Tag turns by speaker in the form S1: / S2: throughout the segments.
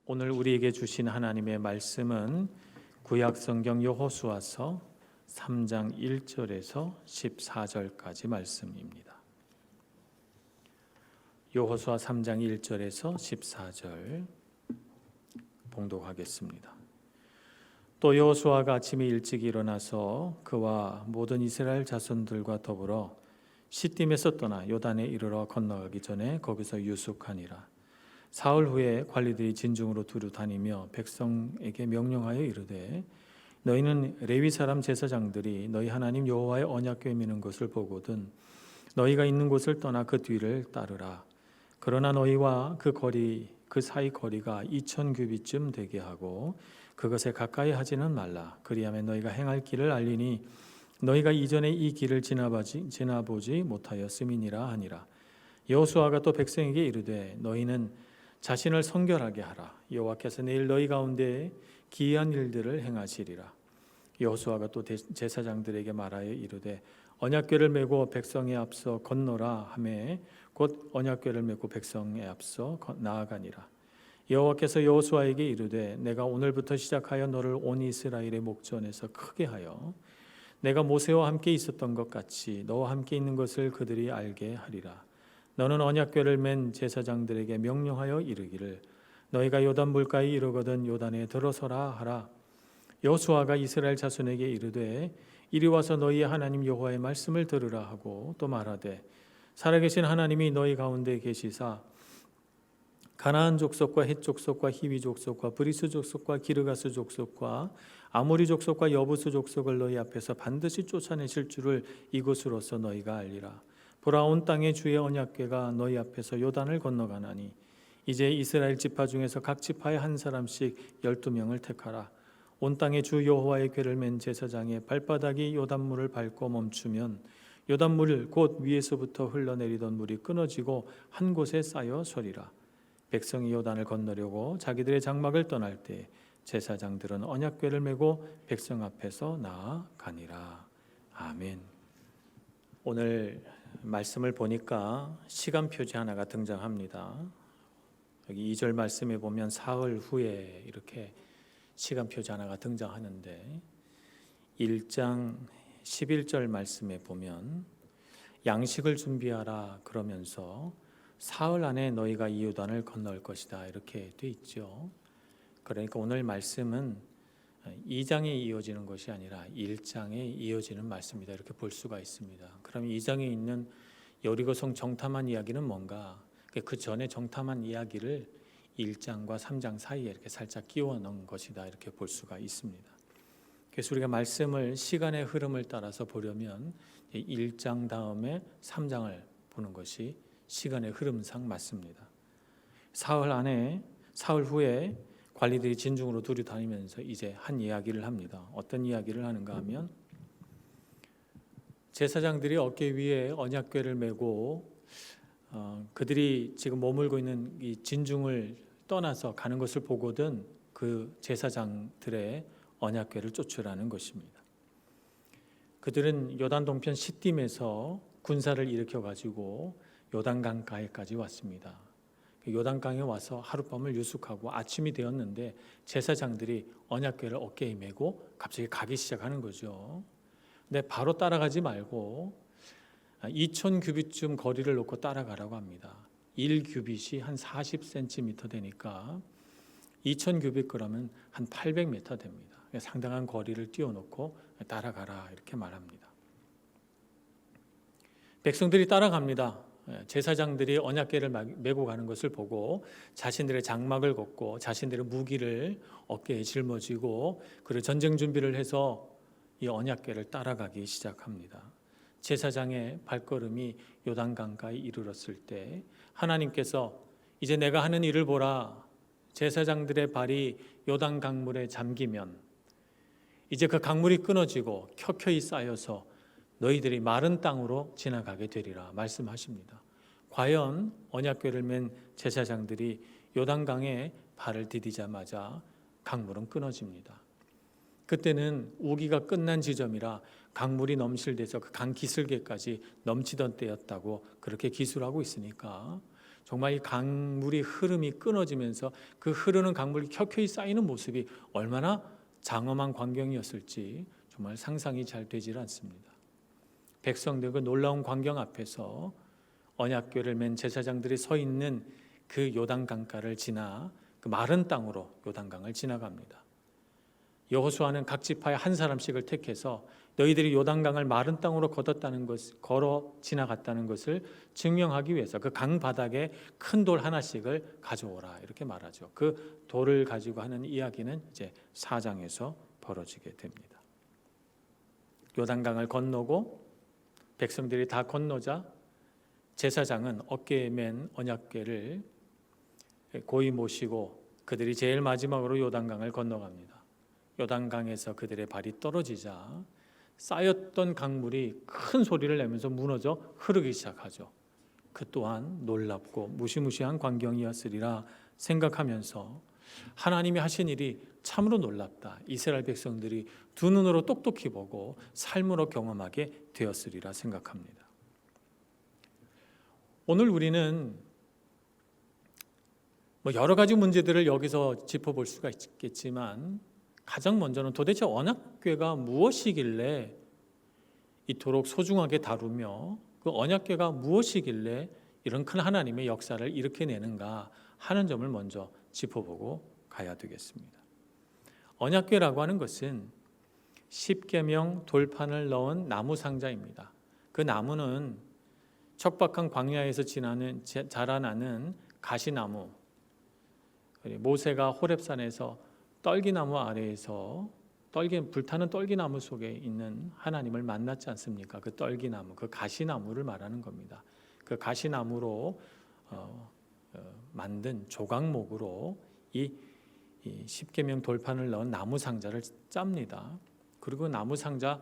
S1: 오늘 우리에게 주신 하나님의 말씀은 구약 성경 여호수아서 3장 1절에서 14절까지 말씀입니다. 여호수아 3장 1절에서 14절 봉독하겠습니다. 또 여호수아가 아침에 일찍 일어나서 그와 모든 이스라엘 자손들과 더불어 시딤에서 떠나 요단에 이르러 건너가기 전에 거기서 유숙하니라. 사흘 후에 관리들이 진중으로 두루 다니며 백성에게 명령하여 이르되 너희는 레위 사람 제사장들이 너희 하나님 여호와의 언약궤 미는 것을 보거든 너희가 있는 곳을 떠나 그 뒤를 따르라. 그러나 너희와 그 사이 거리가 2000규빗쯤 되게 하고 그것에 가까이 하지는 말라. 그리하면 너희가 행할 길을 알리니 너희가 이전에 이 길을 지나보지 못하였음이니라 하니라. 여호수아가 또 백성에게 이르되 너희는 자신을 성결하게 하라. 여호와께서 내일 너희 가운데 기이한 일들을 행하시리라. 여호수아가 또 제사장들에게 말하여 이르되 언약궤를 메고 백성에 앞서 건너라 하매 곧 언약궤를 메고 백성에 앞서 나아가니라. 여호와께서 여호수아에게 이르되 내가 오늘부터 시작하여 너를 온 이스라엘의 목전에서 크게 하여 내가 모세와 함께 있었던 것 같이 너와 함께 있는 것을 그들이 알게 하리라. 너는 언약궤를 맨 제사장들에게 명령하여 이르기를 너희가 요단 물가에 이르거든 요단에 들어서라 하라. 여호수아가 이스라엘 자손에게 이르되 이리 와서 너희의 하나님 여호와의 말씀을 들으라 하고 또 말하되 살아계신 하나님이 너희 가운데 계시사 가나안 족속과 헷 족속과 히위 족속과 브리스 족속과 기르가스 족속과 아모리 족속과 여부스 족속을 너희 앞에서 반드시 쫓아내실 줄을 이곳으로서 너희가 알리라. 보라 온 땅의 주의 언약궤가 너희 앞에서 요단을 건너가나니 이제 이스라엘 지파 중에서 각 지파에 한 사람씩 12명을 택하라. 온 땅의 주 여호와의 궤를 맨 제사장의 발바닥이 요단물을 밟고 멈추면 요단물 곧 위에서부터 흘러내리던 물이 끊어지고 한 곳에 쌓여 서리라. 백성이 요단을 건너려고 자기들의 장막을 떠날 때 제사장들은 언약궤를 메고 백성 앞에서 나아가니라. 아멘. 오늘 말씀을 보니까 시간 표지 하나가 등장합니다. 여기 2절 말씀에 보면 사흘 후에 이렇게 시간 표지 하나가 등장하는데 1장 11절 말씀에 보면 양식을 준비하라 그러면서 사흘 안에 너희가 이 요단을 건널 것이다 이렇게 돼 있죠. 그러니까 오늘 말씀은 2장에 이어지는 것이 아니라 1장에 이어지는 말씀이다 이렇게 볼 수가 있습니다. 그럼 2장에 있는 여리고성 정탐한 이야기는 뭔가? 그 전에 정탐한 이야기를 1장과 3장 사이에 이렇게 살짝 끼워 넣은 것이다 이렇게 볼 수가 있습니다. 그래서 우리가 말씀을 시간의 흐름을 따라서 보려면 1장 다음에 3장을 보는 것이 시간의 흐름상 맞습니다. 사흘 후에 관리들이 진중으로 두루 다니면서 이제 한 이야기를 합니다. 어떤 이야기를 하는가 하면 제사장들이 어깨 위에 언약궤를 메고 그들이 지금 머물고 있는 이 진중을 떠나서 가는 것을 보거든 그 제사장들의 언약궤를 쫓으라는 것입니다. 그들은 요단 동편 시딤에서 군사를 일으켜 가지고 요단강가에까지 왔습니다. 요단강에 와서 하룻밤을 유숙하고 아침이 되었는데 제사장들이 언약궤를 어깨에 메고 갑자기 가기 시작하는 거죠. 근데 바로 따라가지 말고 2000규빗쯤 거리를 놓고 따라가라고 합니다. 1규빗이 한 40cm 되니까 2000규빗 그러면 한 800m 됩니다. 상당한 거리를 띄워놓고 따라가라 이렇게 말합니다. 백성들이 따라갑니다. 제사장들이 언약궤를 메고 가는 것을 보고 자신들의 장막을 걷고 자신들의 무기를 어깨에 짊어지고 그리고 전쟁 준비를 해서 이 언약궤를 따라가기 시작합니다. 제사장의 발걸음이 요단강가에 이르렀을 때 하나님께서 이제 내가 하는 일을 보라. 제사장들의 발이 요단강물에 잠기면 이제 그 강물이 끊어지고 켜켜이 쌓여서 너희들이 마른 땅으로 지나가게 되리라 말씀하십니다. 과연 언약궤를 맨 제사장들이 요단강에 발을 디디자마자 강물은 끊어집니다. 그때는 우기가 끝난 지점이라 강물이 넘실대서 그 강 기슭에까지 넘치던 때였다고 그렇게 기술하고 있으니까 정말 이 강물이 흐름이 끊어지면서 그 흐르는 강물이 켜켜이 쌓이는 모습이 얼마나 장엄한 광경이었을지 정말 상상이 잘 되질 않습니다. 백성들 그 놀라운 광경 앞에서 언약궤를 맨 제사장들이 서 있는 그 요단강가를 지나 그 마른 땅으로 요단강을 지나갑니다. 여호수아는 각 지파의 한 사람씩을 택해서 너희들이 요단강을 마른 땅으로 걸어 지나갔다는 것을 증명하기 위해서 그 강 바닥에 큰 돌 하나씩을 가져오라 이렇게 말하죠. 그 돌을 가지고 하는 이야기는 이제 4장에서 벌어지게 됩니다. 요단강을 건너고 백성들이 다 건너자 제사장은 어깨에 맨 언약궤를 고이 모시고 그들이 제일 마지막으로 요단강을 건너갑니다. 요단강에서 그들의 발이 떨어지자 쌓였던 강물이 큰 소리를 내면서 무너져 흐르기 시작하죠. 그 또한 놀랍고 무시무시한 광경이었으리라 생각하면서 하나님이 하신 일이 참으로 놀랍다. 이스라엘 백성들이 두 눈으로 똑똑히 보고 삶으로 경험하게 되었으리라 생각합니다. 오늘 우리는 여러 가지 문제들을 여기서 짚어볼 수가 있겠지만 가장 먼저는 도대체 언약궤가 무엇이길래 이토록 소중하게 다루며 그 언약궤가 무엇이길래 이런 큰 하나님의 역사를 일으켜내는가 하는 점을 먼저 짚어보고 가야 되겠습니다. 언약궤라고 하는 것은 십계명 돌판을 넣은 나무 상자입니다. 그 나무는 척박한 광야에서 자라나는 가시나무, 모세가 호렙산에서 떨기나무 아래에서 불타는 떨기나무 속에 있는 하나님을 만났지 않습니까? 그 떨기나무, 그 가시나무를 말하는 겁니다. 그 가시나무로 만든 조각목으로 이 십계명 돌판을 넣은 나무 상자를 짭니다. 그리고 나무 상자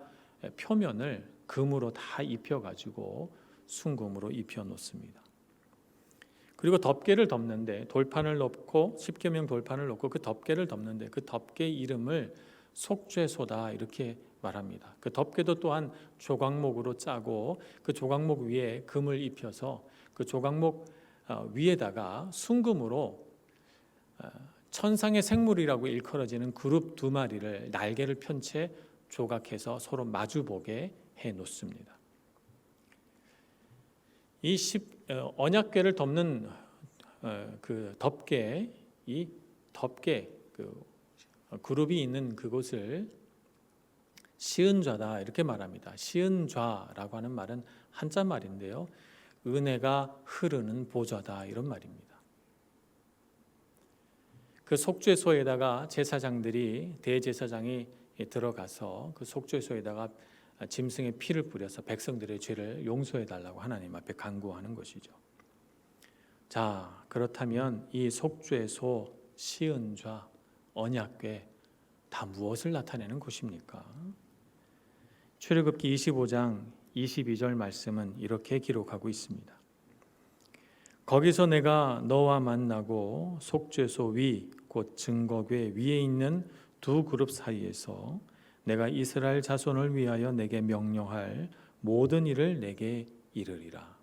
S1: 표면을 금으로 다 입혀가지고 순금으로 입혀 놓습니다. 그리고 덮개를 덮는데 돌판을 넣고 십계명 돌판을 넣고 그 덮개를 덮는데 그 덮개 이름을 속죄소다 이렇게 말합니다. 그 덮개도 또한 조각목으로 짜고 그 조각목 위에 금을 입혀서 그 조각목 위에다가 순금으로 천상의 생물이라고 일컬어지는 그룹 두 마리를 날개를 편 채 조각해서 서로 마주보게 해 놓습니다. 이 언약궤를 덮는 그 덮개, 이 덮개 그 그룹이 있는 그곳을 시은좌다 이렇게 말합니다. 시은좌라고 하는 말은 한자 말인데요, 은혜가 흐르는 보좌다 이런 말입니다. 그 속죄소에다가 제사장들이 대제사장이 들어가서 그 속죄소에다가 짐승의 피를 뿌려서 백성들의 죄를 용서해 달라고 하나님 앞에 간구하는 것이죠. 자, 그렇다면 이 속죄소, 시은좌, 언약궤 다 무엇을 나타내는 곳입니까? 출애굽기 25장 22절 말씀은 이렇게 기록하고 있습니다. 거기서 내가 너와 만나고 속죄소 위 곧 증거궤 위에 있는 두 그룹 사이에서 내가 이스라엘 자손을 위하여 내게 명령할 모든 일을 내게 이르리라.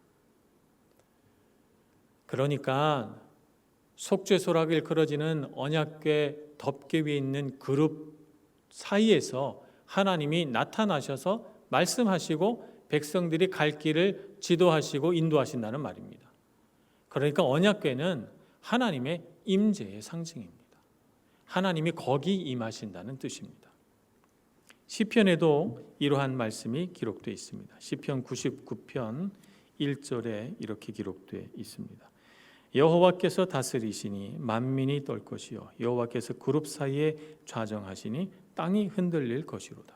S1: 그러니까 속죄소라고 일컬어지는 언약궤 덮개 위에 있는 그룹 사이에서 하나님이 나타나셔서 말씀하시고 백성들이 갈 길을 지도하시고 인도하신다는 말입니다. 그러니까 언약궤는 하나님의 임재의 상징입니다. 하나님이 거기 임하신다는 뜻입니다. 시편에도 이러한 말씀이 기록되어 있습니다. 시편 99편 1절에 이렇게 기록되어 있습니다. 여호와께서 다스리시니 만민이 떨 것이요 여호와께서 그룹 사이에 좌정하시니 땅이 흔들릴 것이로다.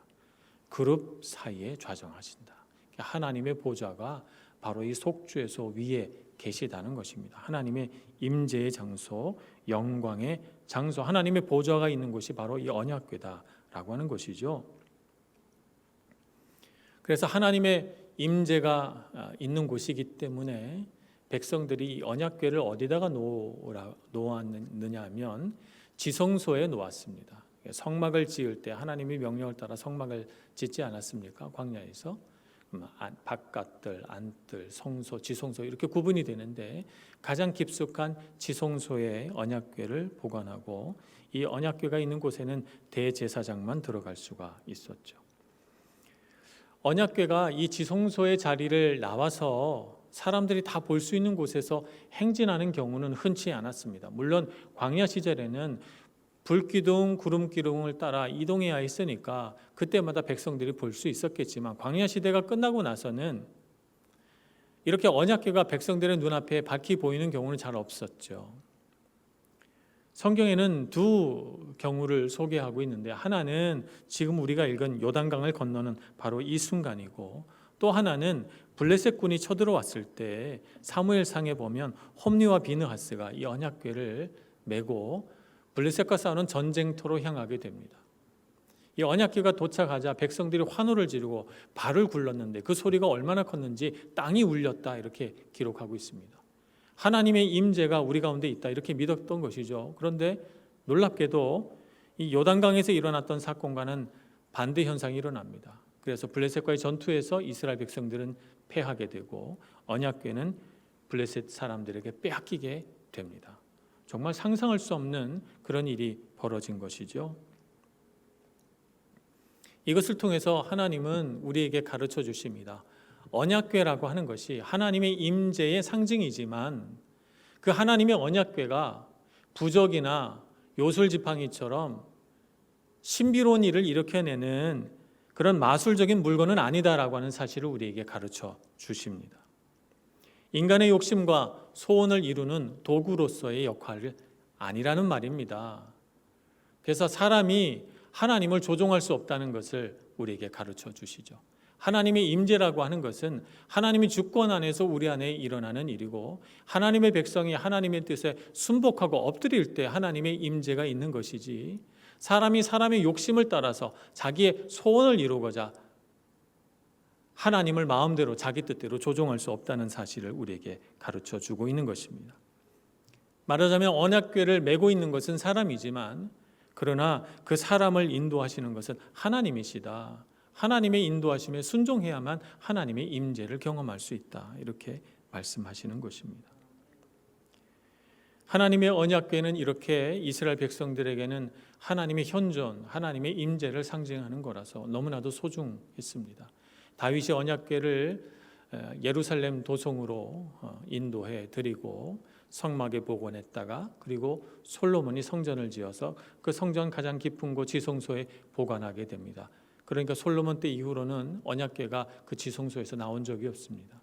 S1: 그룹 사이에 좌정하신다. 하나님의 보좌가 바로 이 속죄소 위에 계시다는 것입니다. 하나님의 임재의 장소, 영광의 장소, 하나님의 보좌가 있는 곳이 바로 이 언약궤다라고 하는 것이죠. 그래서 하나님의 임재가 있는 곳이기 때문에 백성들이 이 언약궤를 어디다가 놓았느냐 하면 지성소에 놓았습니다. 성막을 지을 때 하나님의 명령을 따라 성막을 짓지 않았습니까? 광야에서. 바깥들, 안뜰, 성소, 지성소 이렇게 구분이 되는데 가장 깊숙한 지성소에 언약궤를 보관하고 이 언약궤가 있는 곳에는 대제사장만 들어갈 수가 있었죠. 언약궤가 이 지성소의 자리를 나와서 사람들이 다 볼 수 있는 곳에서 행진하는 경우는 흔치 않았습니다. 물론 광야 시절에는 불기둥, 구름기둥을 따라 이동해야 했으니까 그때마다 백성들이 볼 수 있었겠지만 광야 시대가 끝나고 나서는 이렇게 언약궤가 백성들의 눈앞에 밝히 보이는 경우는 잘 없었죠. 성경에는 두 경우를 소개하고 있는데 하나는 지금 우리가 읽은 요단강을 건너는 바로 이 순간이고 또 하나는 블레셋 군이 쳐들어왔을 때 사무엘상에 보면 홈리와 비느하스가 이 언약궤를 메고 블레셋과 싸우는 전쟁터로 향하게 됩니다. 이 언약궤가 도착하자 백성들이 환호를 지르고 발을 굴렀는데 그 소리가 얼마나 컸는지 땅이 울렸다 이렇게 기록하고 있습니다. 하나님의 임재가 우리 가운데 있다 이렇게 믿었던 것이죠. 그런데 놀랍게도 이 요단강에서 일어났던 사건과는 반대 현상이 일어납니다. 그래서 블레셋과의 전투에서 이스라엘 백성들은 패하게 되고 언약궤는 블레셋 사람들에게 빼앗기게 됩니다. 정말 상상할 수 없는 그런 일이 벌어진 것이죠. 이것을 통해서 하나님은 우리에게 가르쳐 주십니다. 언약궤라고 하는 것이 하나님의 임재의 상징이지만 그 하나님의 언약궤가 부적이나 요술지팡이처럼 신비로운 일을 일으켜내는 그런 마술적인 물건은 아니다라고 하는 사실을 우리에게 가르쳐 주십니다. 인간의 욕심과 소원을 이루는 도구로서의 역할이 아니라는 말입니다. 그래서 사람이 하나님을 조종할 수 없다는 것을 우리에게 가르쳐 주시죠. 하나님의 임재라고 하는 것은 하나님의 주권 안에서 우리 안에 일어나는 일이고 하나님의 백성이 하나님의 뜻에 순복하고 엎드릴 때 하나님의 임재가 있는 것이지 사람이 사람의 욕심을 따라서 자기의 소원을 이루고자 하나님을 마음대로 자기 뜻대로 조종할 수 없다는 사실을 우리에게 가르쳐 주고 있는 것입니다. 말하자면 언약궤를 메고 있는 것은 사람이지만 그러나 그 사람을 인도하시는 것은 하나님이시다. 하나님의 인도하심에 순종해야만 하나님의 임재를 경험할 수 있다. 이렇게 말씀하시는 것입니다. 하나님의 언약궤는 이렇게 이스라엘 백성들에게는 하나님의 현존, 하나님의 임재를 상징하는 거라서 너무나도 소중했습니다. 다윗이 언약궤를 예루살렘 도성으로 인도해 드리고 성막에 복원했다가 그리고 솔로몬이 성전을 지어서 그 성전 가장 깊은 곳 지성소에 보관하게 됩니다. 그러니까 솔로몬 때 이후로는 언약궤가 그 지성소에서 나온 적이 없습니다.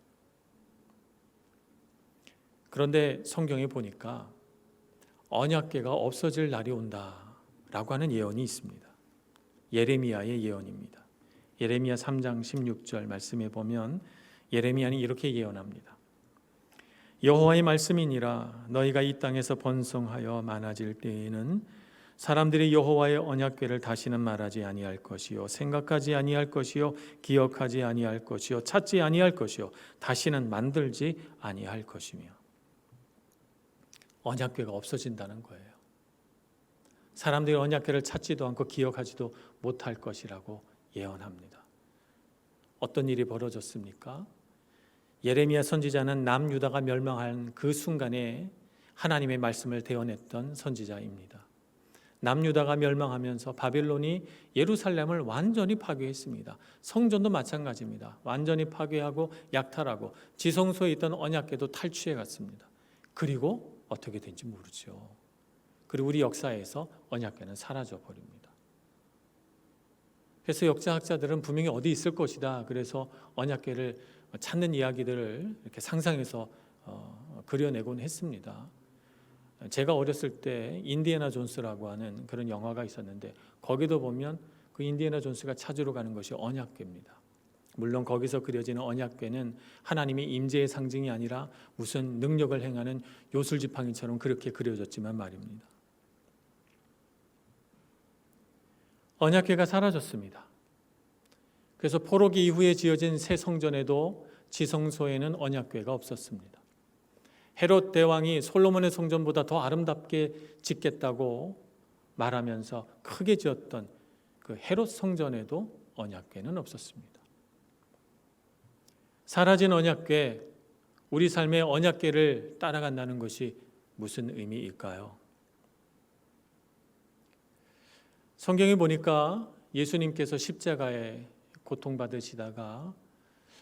S1: 그런데 성경에 보니까 언약궤가 없어질 날이 온다라고 하는 예언이 있습니다. 예레미야의 예언입니다. 예레미야 3장 16절 말씀에 보면 예레미야는 이렇게 예언합니다. 여호와의 말씀이니라 너희가 이 땅에서 번성하여 많아질 때에는 사람들이 여호와의 언약궤를 다시는 말하지 아니할 것이요 생각하지 아니할 것이요 기억하지 아니할 것이요 찾지 아니할 것이요 다시는 만들지 아니할 것이며 언약궤가 없어진다는 거예요. 사람들이 언약궤를 찾지도 않고 기억하지도 못할 것이라고 예언합니다. 어떤 일이 벌어졌습니까? 예레미야 선지자는 남유다가 멸망한 그 순간에 하나님의 말씀을 대언했던 선지자입니다. 남유다가 멸망하면서 바벨론이 예루살렘을 완전히 파괴했습니다. 성전도 마찬가지입니다. 완전히 파괴하고 약탈하고 지성소에 있던 언약궤도 탈취해 갔습니다. 그리고 어떻게 된지 모르죠. 그리고 우리 역사에서 언약궤는 사라져 버립니다. 그래서 역사학자들은 분명히 어디 있을 것이다. 그래서 언약궤를 찾는 이야기들을 이렇게 상상해서 그려내곤 했습니다. 제가 어렸을 때 인디애나 존스라고 하는 그런 영화가 있었는데 거기도 보면 그 인디애나 존스가 찾으러 가는 것이 언약궤입니다. 물론 거기서 그려지는 언약궤는 하나님의 임재의 상징이 아니라 무슨 능력을 행하는 요술지팡이처럼 그렇게 그려졌지만 말입니다. 언약궤가 사라졌습니다. 그래서 포로기 이후에 지어진 새 성전에도 지성소에는 언약궤가 없었습니다. 헤롯 대왕이 솔로몬의 성전보다 더 아름답게 짓겠다고 말하면서 크게 지었던 그 헤롯 성전에도 언약궤는 없었습니다. 사라진 언약궤, 우리 삶의 언약궤를 따라간다는 것이 무슨 의미일까요? 성경에 보니까 예수님께서 십자가에 고통받으시다가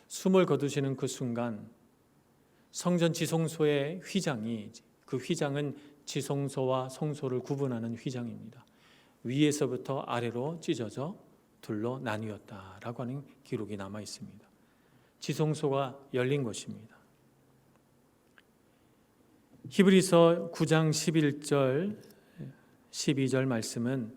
S1: 숨을 거두시는 그 순간 성전 지성소의 휘장이, 그 휘장은 지성소와 성소를 구분하는 휘장입니다. 위에서부터 아래로 찢어져 둘로 나뉘었다라고 하는 기록이 남아 있습니다. 지성소가 열린 것입니다. 히브리서 9장 11절 12절 말씀은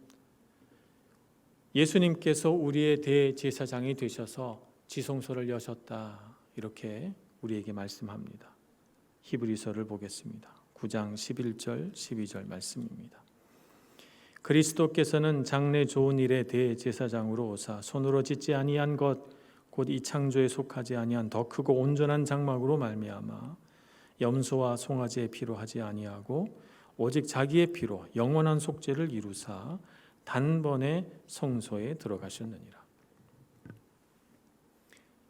S1: 예수님께서 우리의 대제사장이 되셔서 지성소를 여셨다, 이렇게 우리에게 말씀합니다. 히브리서를 보겠습니다. 9장 11절 12절 말씀입니다. 그리스도께서는 장래 좋은 일의 대제사장으로 오사 손으로 짓지 아니한 것 곧 이 창조에 속하지 아니한 더 크고 온전한 장막으로 말미암아 염소와 송아지의 피로 하지 아니하고 오직 자기의 피로 영원한 속죄를 이루사 단번에 성소에 들어가셨느니라.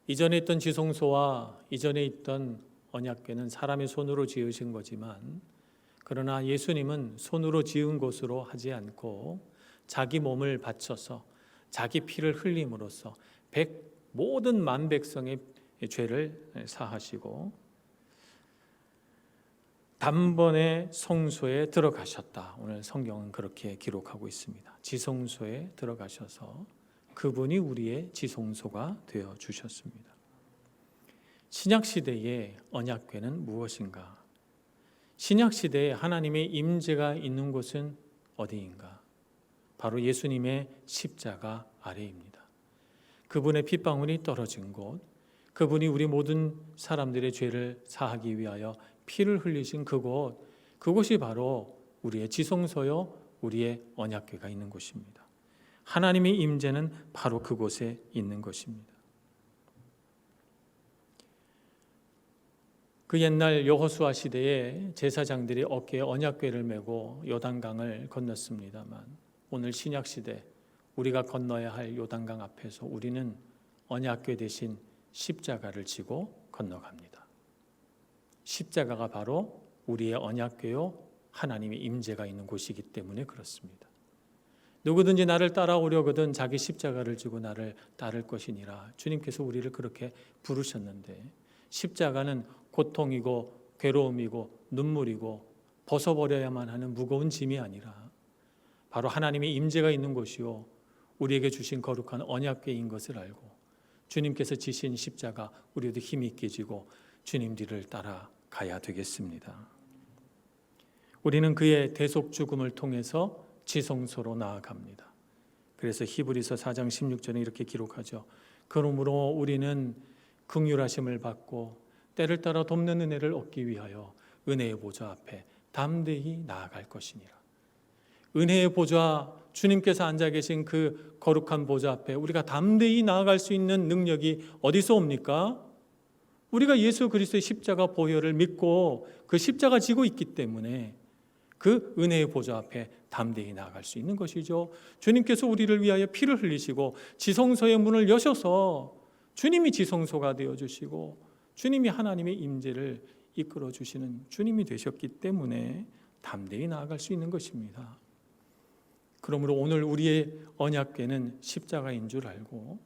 S1: 이전에 있던 지성소와 이전에 있던 언약궤는 사람의 손으로 지으신 거지만, 그러나 예수님은 손으로 지은 곳으로 하지 않고 자기 몸을 바쳐서 자기 피를 흘림으로써 모든 만백성의 죄를 사하시고 단번에 성소에 들어가셨다. 오늘 성경은 그렇게 기록하고 있습니다. 지성소에 들어가셔서 그분이 우리의 지성소가 되어 주셨습니다. 신약시대의 언약궤는 무엇인가? 신약시대에 하나님의 임재가 있는 곳은 어디인가? 바로 예수님의 십자가 아래입니다. 그분의 핏방울이 떨어진 곳, 그분이 우리 모든 사람들의 죄를 사하기 위하여 피를 흘리신 그곳, 그곳이 바로 우리의 지성소요, 우리의 언약궤가 있는 곳입니다. 하나님의 임재는 바로 그곳에 있는 것입니다. 그 옛날 여호수아 시대에 제사장들이 어깨에 언약궤를 메고 요단강을 건넜습니다만, 오늘 신약 시대 우리가 건너야 할 요단강 앞에서 우리는 언약궤 대신 십자가를 지고 건너갑니다. 십자가가 바로 우리의 언약궤요, 하나님의 임재가 있는 곳이기 때문에 그렇습니다. 누구든지 나를 따라오려거든 자기 십자가를 지고 나를 따를 것이니라. 주님께서 우리를 그렇게 부르셨는데, 십자가는 고통이고 괴로움이고 눈물이고 벗어버려야만 하는 무거운 짐이 아니라 바로 하나님의 임재가 있는 곳이요, 우리에게 주신 거룩한 언약궤인 것을 알고 주님께서 지신 십자가 우리도 힘이 있게 지고 주님 뒤를 따라가야 되겠습니다. 우리는 그의 대속 죽음을 통해서 지성소로 나아갑니다. 그래서 히브리서 4장 16절에 이렇게 기록하죠. 그러므로 우리는 긍휼하심을 받고 때를 따라 돕는 은혜를 얻기 위하여 은혜의 보좌 앞에 담대히 나아갈 것이니라. 은혜의 보좌, 주님께서 앉아 계신 그 거룩한 보좌 앞에 우리가 담대히 나아갈 수 있는 능력이 어디서 옵니까? 우리가 예수 그리스도의 십자가 보혈을 믿고 그 십자가 지고 있기 때문에 그 은혜의 보좌 앞에 담대히 나아갈 수 있는 것이죠. 주님께서 우리를 위하여 피를 흘리시고 지성소의 문을 여셔서 주님이 지성소가 되어주시고 주님이 하나님의 임재를 이끌어 주시는 주님이 되셨기 때문에 담대히 나아갈 수 있는 것입니다. 그러므로 오늘 우리의 언약궤는 십자가인 줄 알고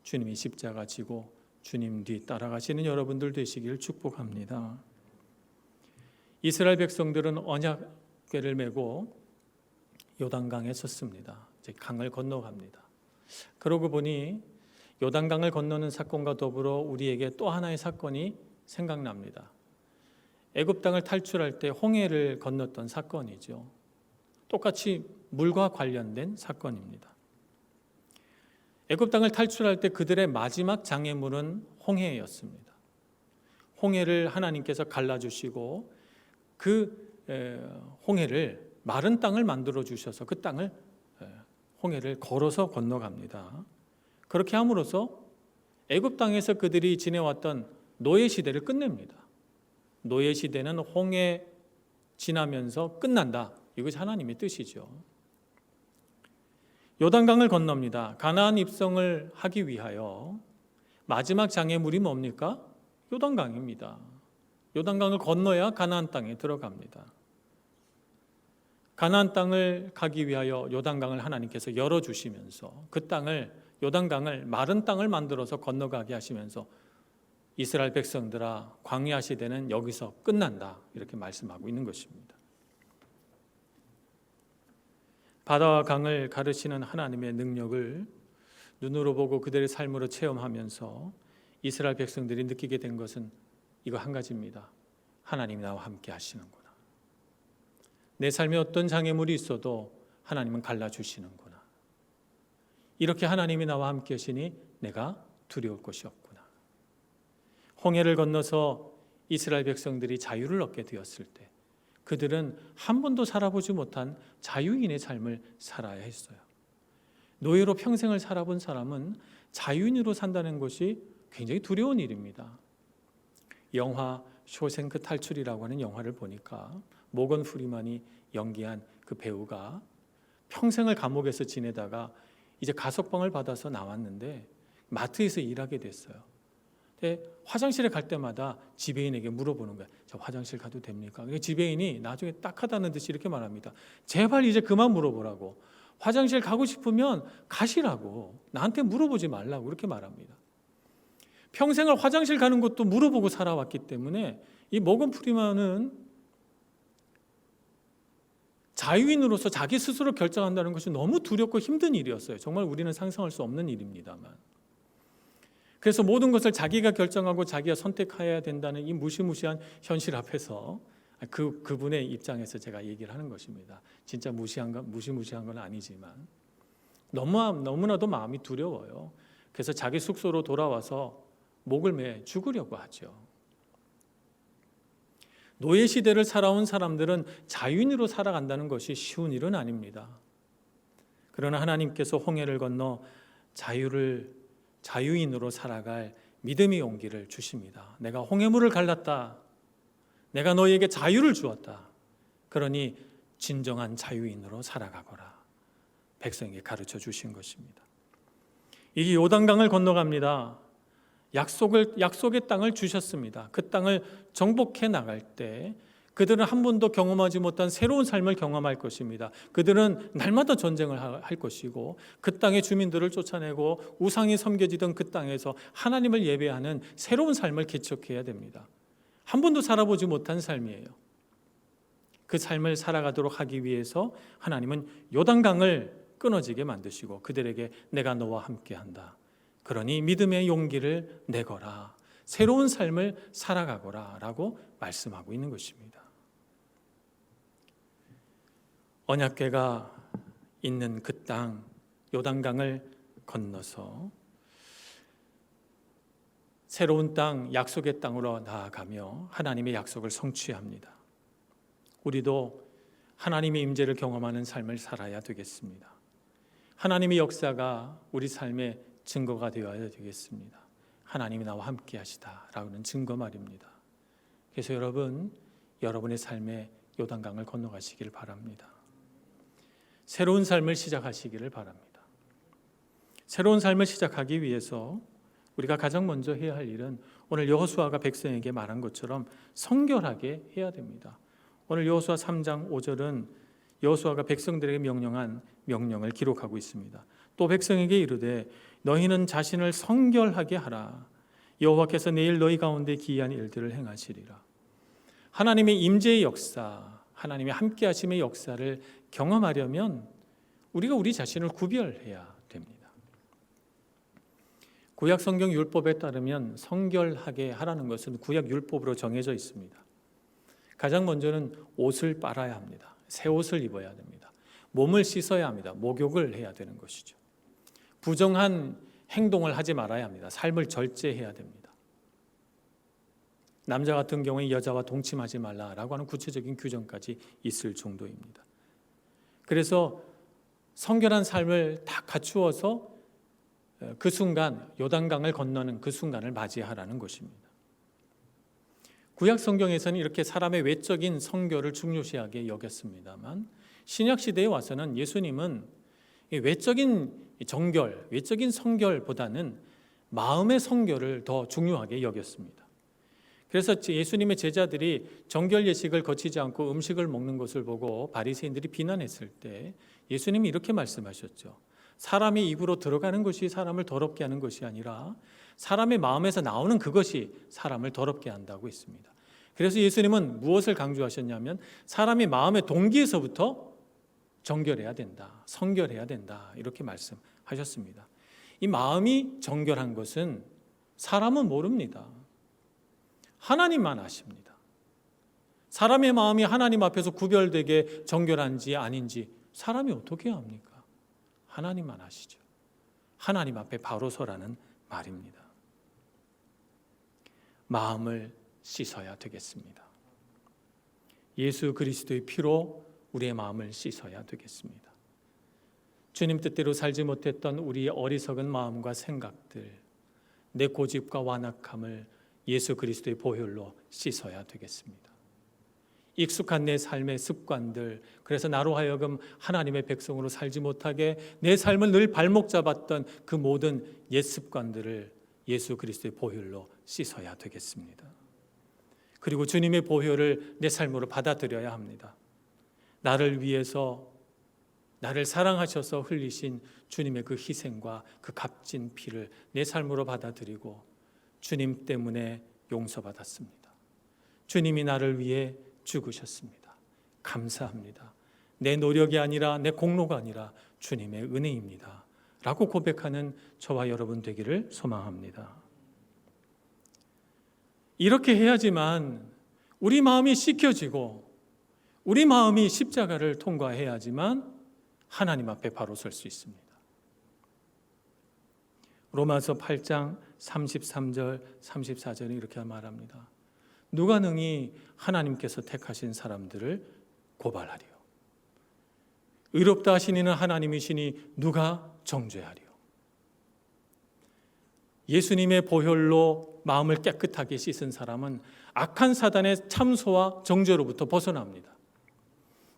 S1: 주님이 십자가 지고 주님 뒤 따라가시는 여러분들 되시길 축복합니다. 이스라엘 백성들은 언약궤를 메고 요단강에 섰습니다. 이제 강을 건너갑니다. 그러고 보니 요단강을 건너는 사건과 더불어 우리에게 또 하나의 사건이 생각납니다. 애굽 땅을 탈출할 때 홍해를 건넜던 사건이죠. 똑같이 물과 관련된 사건입니다. 애굽 땅을 탈출할 때 그들의 마지막 장애물은 홍해였습니다. 홍해를 하나님께서 갈라주시고 그 홍해를 마른 땅을 만들어 주셔서 그 땅을 홍해를 걸어서 건너갑니다. 그렇게 함으로써 애굽 땅에서 그들이 지내왔던 노예 시대를 끝냅니다. 노예 시대는 홍해 지나면서 끝난다. 이것이 하나님의 뜻이죠. 요단강을 건넙니다. 가나안 입성을 하기 위하여 마지막 장애물이 뭡니까? 요단강입니다. 요단강을 건너야 가나안 땅에 들어갑니다. 가나안 땅을 가기 위하여 요단강을 하나님께서 열어주시면서 그 땅을, 요단강을 마른 땅을 만들어서 건너가게 하시면서 이스라엘 백성들아, 광야 시대는 여기서 끝난다, 이렇게 말씀하고 있는 것입니다. 바다와 강을 가르치는 하나님의 능력을 눈으로 보고 그들의 삶으로 체험하면서 이스라엘 백성들이 느끼게 된 것은 이거 한 가지입니다. 하나님이 나와 함께 하시는구나. 내 삶에 어떤 장애물이 있어도 하나님은 갈라주시는구나. 이렇게 하나님이 나와 함께 하시니 내가 두려울 것이 없구나. 홍해를 건너서 이스라엘 백성들이 자유를 얻게 되었을 때 그들은 한 번도 살아보지 못한 자유인의 삶을 살아야 했어요. 노예로 평생을 살아본 사람은 자유인으로 산다는 것이 굉장히 두려운 일입니다. 영화 쇼생크 탈출이라고 하는 영화를 보니까 모건 프리만이 연기한 그 배우가 평생을 감옥에서 지내다가 이제 가석방을 받아서 나왔는데 마트에서 일하게 됐어요. 근데 화장실에 갈 때마다 지배인에게 물어보는 거예요. 저 화장실 가도 됩니까? 지배인이 나중에 딱하다는 듯이 이렇게 말합니다. 제발 이제 그만 물어보라고. 화장실 가고 싶으면 가시라고. 나한테 물어보지 말라고 그렇게 말합니다. 평생을 화장실 가는 것도 물어보고 살아왔기 때문에 이 모건 프리만은 자유인으로서 자기 스스로 결정한다는 것이 너무 두렵고 힘든 일이었어요. 정말 우리는 상상할 수 없는 일입니다만. 그래서 모든 것을 자기가 결정하고 자기가 선택해야 된다는 이 무시무시한 현실 앞에서 그분의 입장에서 제가 얘기를 하는 것입니다. 진짜 무시무시한 건 아니지만 너무나도 마음이 두려워요. 그래서 자기 숙소로 돌아와서 목을 매 죽으려고 하죠. 노예 시대를 살아온 사람들은 자유인으로 살아간다는 것이 쉬운 일은 아닙니다. 그러나 하나님께서 홍해를 건너 자유인으로 살아갈 믿음의 용기를 주십니다. 내가 홍해물을 갈랐다. 내가 너희에게 자유를 주었다. 그러니 진정한 자유인으로 살아가거라. 백성에게 가르쳐 주신 것입니다. 이 요단강을 건너갑니다. 약속의 땅을 주셨습니다. 그 땅을 정복해 나갈 때 그들은 한 번도 경험하지 못한 새로운 삶을 경험할 것입니다. 그들은 날마다 전쟁을 할 것이고 그 땅의 주민들을 쫓아내고 우상이 섬겨지던 그 땅에서 하나님을 예배하는 새로운 삶을 개척해야 됩니다. 한 번도 살아보지 못한 삶이에요. 그 삶을 살아가도록 하기 위해서 하나님은 요단강을 끊어지게 만드시고 그들에게 내가 너와 함께한다. 그러니 믿음의 용기를 내거라. 새로운 삶을 살아가거라 라고 말씀하고 있는 것입니다. 언약궤가 있는 그 땅 요단강을 건너서 새로운 땅 약속의 땅으로 나아가며 하나님의 약속을 성취합니다. 우리도 하나님의 임재를 경험하는 삶을 살아야 되겠습니다. 하나님의 역사가 우리 삶의 증거가 되어야 되겠습니다. 하나님이 나와 함께 하시다라는 증거 말입니다. 그래서 여러분의 삶에 요단강을 건너가시기를 바랍니다. 새로운 삶을 시작하시기를 바랍니다. 새로운 삶을 시작하기 위해서 우리가 가장 먼저 해야 할 일은 오늘 여호수아가 백성에게 말한 것처럼 성결하게 해야 됩니다. 오늘 여호수아 3장 5절은 여호수아가 백성들에게 명령한 명령을 기록하고 있습니다. 또 백성에게 이르되 너희는 자신을 성결하게 하라. 여호와께서 내일 너희 가운데 기이한 일들을 행하시리라. 하나님의 임재의 역사, 하나님의 함께하심의 역사를 경험하려면 우리가 우리 자신을 구별해야 됩니다. 구약 성경 율법에 따르면 성결하게 하라는 것은 구약 율법으로 정해져 있습니다. 가장 먼저는 옷을 빨아야 합니다. 새 옷을 입어야 됩니다. 몸을 씻어야 합니다. 목욕을 해야 되는 것이죠. 부정한 행동을 하지 말아야 합니다. 삶을 절제해야 됩니다. 남자 같은 경우에 여자와 동침하지 말라라고 하는 구체적인 규정까지 있을 정도입니다. 그래서 성결한 삶을 다 갖추어서 그 순간 요단강을 건너는 그 순간을 맞이하라는 것입니다. 구약 성경에서는 이렇게 사람의 외적인 성결을 중요시하게 여겼습니다만 신약 시대에 와서는 예수님은 외적인 정결, 외적인 성결보다는 마음의 성결을 더 중요하게 여겼습니다. 그래서 예수님의 제자들이 정결 예식을 거치지 않고 음식을 먹는 것을 보고 바리새인들이 비난했을 때 예수님이 이렇게 말씀하셨죠. 사람이 입으로 들어가는 것이 사람을 더럽게 하는 것이 아니라 사람의 마음에서 나오는 그것이 사람을 더럽게 한다고 했습니다. 그래서 예수님은 무엇을 강조하셨냐면 사람의 마음의 동기에서부터 정결해야 된다, 성결해야 된다, 이렇게 말씀하셨습니다. 이 마음이 정결한 것은 사람은 모릅니다. 하나님만 아십니다. 사람의 마음이 하나님 앞에서 구별되게 정결한지 아닌지 사람이 어떻게 합니까? 하나님만 아시죠. 하나님 앞에 바로 서라는 말입니다. 마음을 씻어야 되겠습니다. 예수 그리스도의 피로 우리의 마음을 씻어야 되겠습니다. 주님 뜻대로 살지 못했던 우리의 어리석은 마음과 생각들, 내 고집과 완악함을 예수 그리스도의 보혈로 씻어야 되겠습니다. 익숙한 내 삶의 습관들, 그래서 나로 하여금 하나님의 백성으로 살지 못하게 내 삶을 늘 발목 잡았던 그 모든 옛 습관들을 예수 그리스도의 보혈로 씻어야 되겠습니다. 그리고 주님의 보혈을 내 삶으로 받아들여야 합니다. 나를 위해서, 나를 사랑하셔서 흘리신 주님의 그 희생과 그 값진 피를 내 삶으로 받아들이고 주님 때문에 용서받았습니다. 주님이 나를 위해 죽으셨습니다. 감사합니다. 내 노력이 아니라 내 공로가 아니라 주님의 은혜입니다. 라고 고백하는 저와 여러분 되기를 소망합니다. 이렇게 해야지만 우리 마음이 씻겨지고 우리 마음이 십자가를 통과해야지만 하나님 앞에 바로 설 수 있습니다. 로마서 8장 33절 34절에 이렇게 말합니다. 누가 능히 하나님께서 택하신 사람들을 고발하리요. 의롭다 하시니는 하나님이시니 누가 정죄하리요. 예수님의 보혈로 마음을 깨끗하게 씻은 사람은 악한 사단의 참소와 정죄로부터 벗어납니다.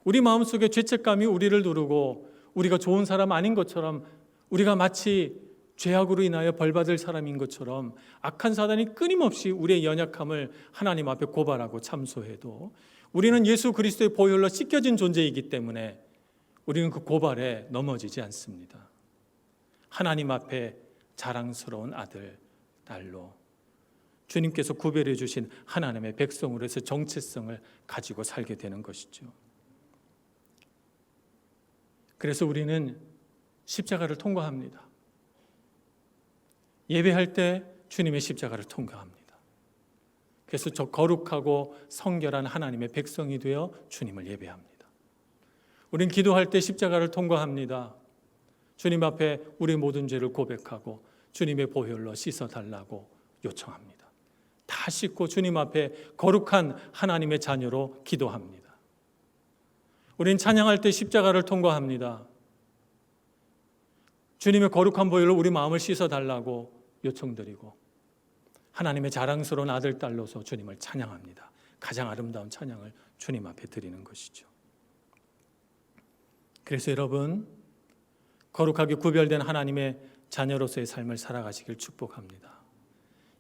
S1: 우리 마음속에 죄책감이 우리를 누르고 우리가 좋은 사람 아닌 것처럼, 우리가 마치 죄악으로 인하여 벌받을 사람인 것처럼 악한 사단이 끊임없이 우리의 연약함을 하나님 앞에 고발하고 참소해도 우리는 예수 그리스도의 보혈로 씻겨진 존재이기 때문에 우리는 그 고발에 넘어지지 않습니다. 하나님 앞에 자랑스러운 아들, 딸로 주님께서 구별해 주신 하나님의 백성으로서 정체성을 가지고 살게 되는 것이죠. 그래서 우리는 십자가를 통과합니다. 예배할 때 주님의 십자가를 통과합니다. 그래서 저 거룩하고 성결한 하나님의 백성이 되어 주님을 예배합니다. 우린 기도할 때 십자가를 통과합니다. 주님 앞에 우리 모든 죄를 고백하고 주님의 보혈로 씻어달라고 요청합니다. 다 씻고 주님 앞에 거룩한 하나님의 자녀로 기도합니다. 우린 찬양할 때 십자가를 통과합니다. 주님의 거룩한 보혈로 우리 마음을 씻어달라고 요청드리고 하나님의 자랑스러운 아들, 딸로서 주님을 찬양합니다. 가장 아름다운 찬양을 주님 앞에 드리는 것이죠. 그래서 여러분, 거룩하게 구별된 하나님의 자녀로서의 삶을 살아가시길 축복합니다.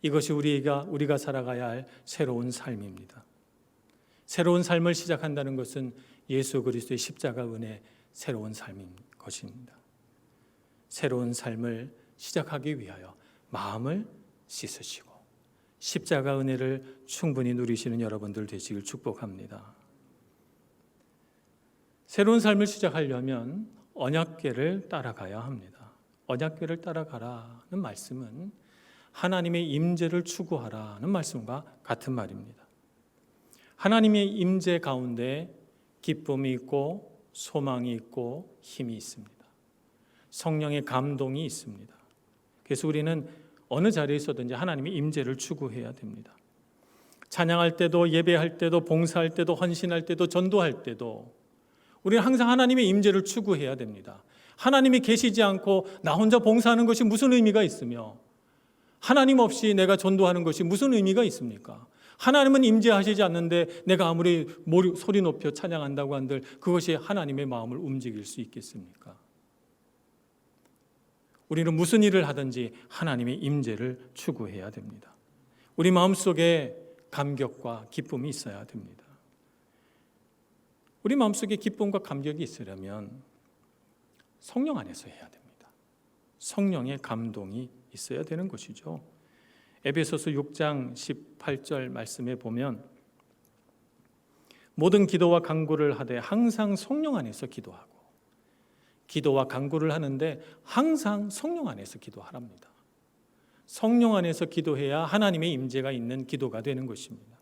S1: 이것이 우리가 살아가야 할 새로운 삶입니다. 새로운 삶을 시작한다는 것은 예수 그리스도의 십자가 은혜, 새로운 삶인 것입니다. 새로운 삶을 시작하기 위하여 마음을 씻으시고 십자가 은혜를 충분히 누리시는 여러분들 되시길 축복합니다. 새로운 삶을 시작하려면 언약궤를 따라가야 합니다. 언약궤를 따라가라는 말씀은 하나님의 임재를 추구하라는 말씀과 같은 말입니다. 하나님의 임재 가운데 기쁨이 있고 소망이 있고 힘이 있습니다. 성령의 감동이 있습니다. 그래서 우리는 어느 자리에 있어든지 하나님의 임재를 추구해야 됩니다. 찬양할 때도, 예배할 때도, 봉사할 때도, 헌신할 때도, 전도할 때도 우리는 항상 하나님의 임재를 추구해야 됩니다. 하나님이 계시지 않고 나 혼자 봉사하는 것이 무슨 의미가 있으며 하나님 없이 내가 전도하는 것이 무슨 의미가 있습니까? 하나님은 임재하시지 않는데 내가 아무리 소리 높여 찬양한다고 한들 그것이 하나님의 마음을 움직일 수 있겠습니까? 우리는 무슨 일을 하든지 하나님의 임재를 추구해야 됩니다. 우리 마음속에 감격과 기쁨이 있어야 됩니다. 우리 마음속에 기쁨과 감격이 있으려면 성령 안에서 해야 됩니다. 성령의 감동이 있어야 되는 것이죠. 에베소서 6장 18절 말씀에 보면 모든 기도와 간구를 하되 항상 성령 안에서 기도하고, 기도와 간구를 하는데 항상 성령 안에서 기도하랍니다. 성령 안에서 기도해야 하나님의 임재가 있는 기도가 되는 것입니다.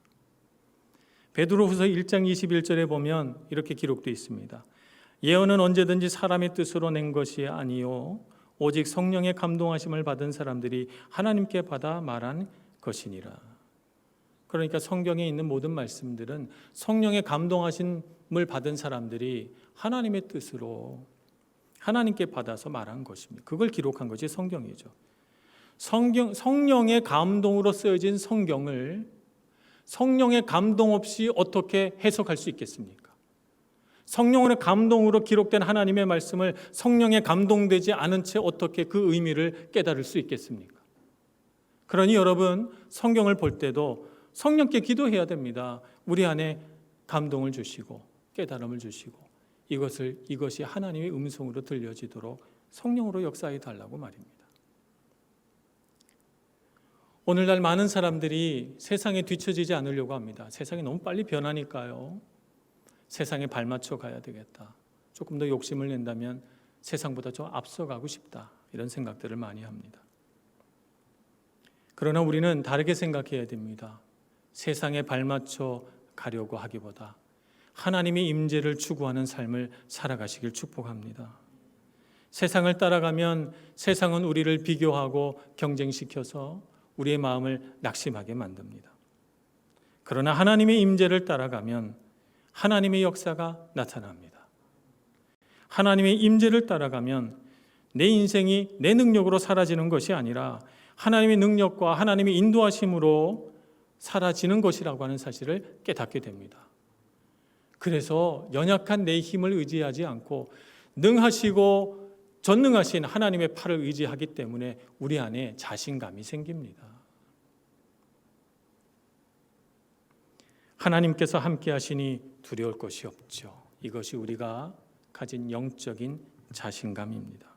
S1: 베드로후서 1장 21절에 보면 이렇게 기록되어 있습니다. 예언은 언제든지 사람의 뜻으로 낸 것이 아니요 오직 성령의 감동하심을 받은 사람들이 하나님께 받아 말한 것이니라. 그러니까 성경에 있는 모든 말씀들은 성령의 감동하심을 받은 사람들이 하나님의 뜻으로 하나님께 받아서 말한 것입니다. 그걸 기록한 것이 성경이죠. 성령의 감동으로 쓰여진 성경을 성령의 감동 없이 어떻게 해석할 수 있겠습니까? 성령의 감동으로 기록된 하나님의 말씀을 성령에 감동되지 않은 채 어떻게 그 의미를 깨달을 수 있겠습니까? 그러니 여러분, 성경을 볼 때도 성령께 기도해야 됩니다. 우리 안에 감동을 주시고 깨달음을 주시고 이것이 하나님의 음성으로 들려지도록 성령으로 역사해 달라고 말입니다. 오늘날 많은 사람들이 세상에 뒤처지지 않으려고 합니다. 세상이 너무 빨리 변하니까요. 세상에 발맞춰 가야 되겠다. 조금 더 욕심을 낸다면 세상보다 좀 앞서가고 싶다. 이런 생각들을 많이 합니다. 그러나 우리는 다르게 생각해야 됩니다. 세상에 발맞춰 가려고 하기보다 하나님의 임재를 추구하는 삶을 살아가시길 축복합니다. 세상을 따라가면 세상은 우리를 비교하고 경쟁시켜서 우리의 마음을 낙심하게 만듭니다. 그러나 하나님의 임재를 따라가면 하나님의 역사가 나타납니다. 하나님의 임재를 따라가면 내 인생이 내 능력으로 사라지는 것이 아니라 하나님의 능력과 하나님의 인도하심으로 사라지는 것이라고 하는 사실을 깨닫게 됩니다. 그래서 연약한 내 힘을 의지하지 않고 능하시고 전능하신 하나님의 팔을 의지하기 때문에 우리 안에 자신감이 생깁니다. 하나님께서 함께 하시니 두려울 것이 없죠. 이것이 우리가 가진 영적인 자신감입니다.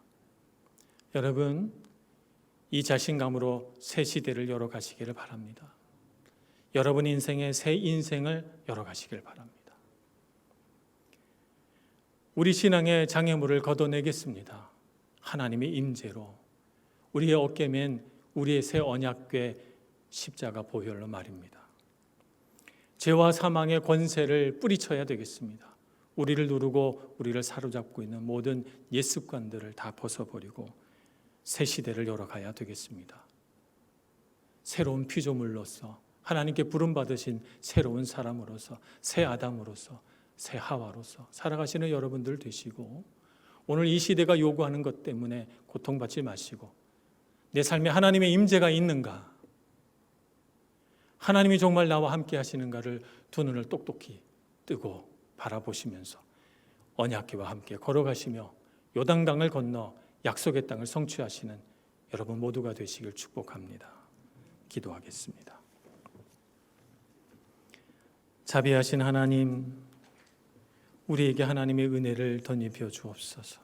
S1: 여러분, 이 자신감으로 새 시대를 열어가시기를 바랍니다. 여러분 인생의 새 인생을 열어가시길 바랍니다. 우리 신앙의 장애물을 걷어내겠습니다. 하나님의 임재로 우리의 어깨맨 우리의 새 언약궤 십자가 보혈로 말입니다. 죄와 사망의 권세를 뿌리쳐야 되겠습니다. 우리를 누르고 우리를 사로잡고 있는 모든 옛 습관들을 다 벗어버리고 새 시대를 열어가야 되겠습니다. 새로운 피조물로서 하나님께 부름받으신 새로운 사람으로서 새 아담으로서 새 하와로서 살아가시는 여러분들 되시고, 오늘 이 시대가 요구하는 것 때문에 고통받지 마시고 내 삶에 하나님의 임재가 있는가, 하나님이 정말 나와 함께 하시는가를 두 눈을 똑똑히 뜨고 바라보시면서 언약궤와 함께 걸어가시며 요단강을 건너 약속의 땅을 성취하시는 여러분 모두가 되시길 축복합니다. 기도하겠습니다. 자비하신 하나님, 우리에게 하나님의 은혜를 덧입혀 주옵소서.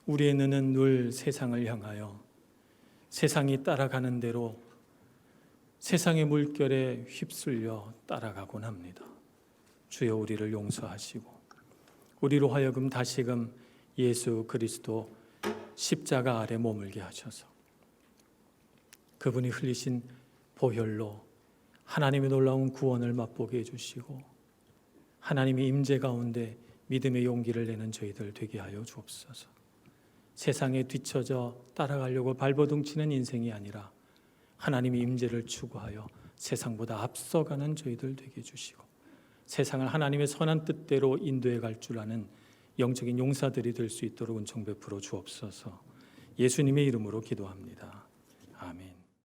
S1: 우리의 눈은 늘 세상을 향하여 세상이 따라가는 대로 세상의 물결에 휩쓸려 따라가곤 합니다. 주여, 우리를 용서하시고 우리로 하여금 다시금 예수 그리스도 십자가 아래 머물게 하셔서 그분이 흘리신 보혈로 하나님의 놀라운 구원을 맛보게 해주시고 하나님의 임재 가운데 믿음의 용기를 내는 저희들 되게 하여 주옵소서. 세상에 뒤처져 따라가려고 발버둥치는 인생이 아니라 하나님의 임재를 추구하여 세상보다 앞서가는 저희들 되게 해주시고 세상을 하나님의 선한 뜻대로 인도해 갈 줄 아는 영적인 용사들이 될 수 있도록 은총 베풀어 주옵소서. 예수님의 이름으로 기도합니다.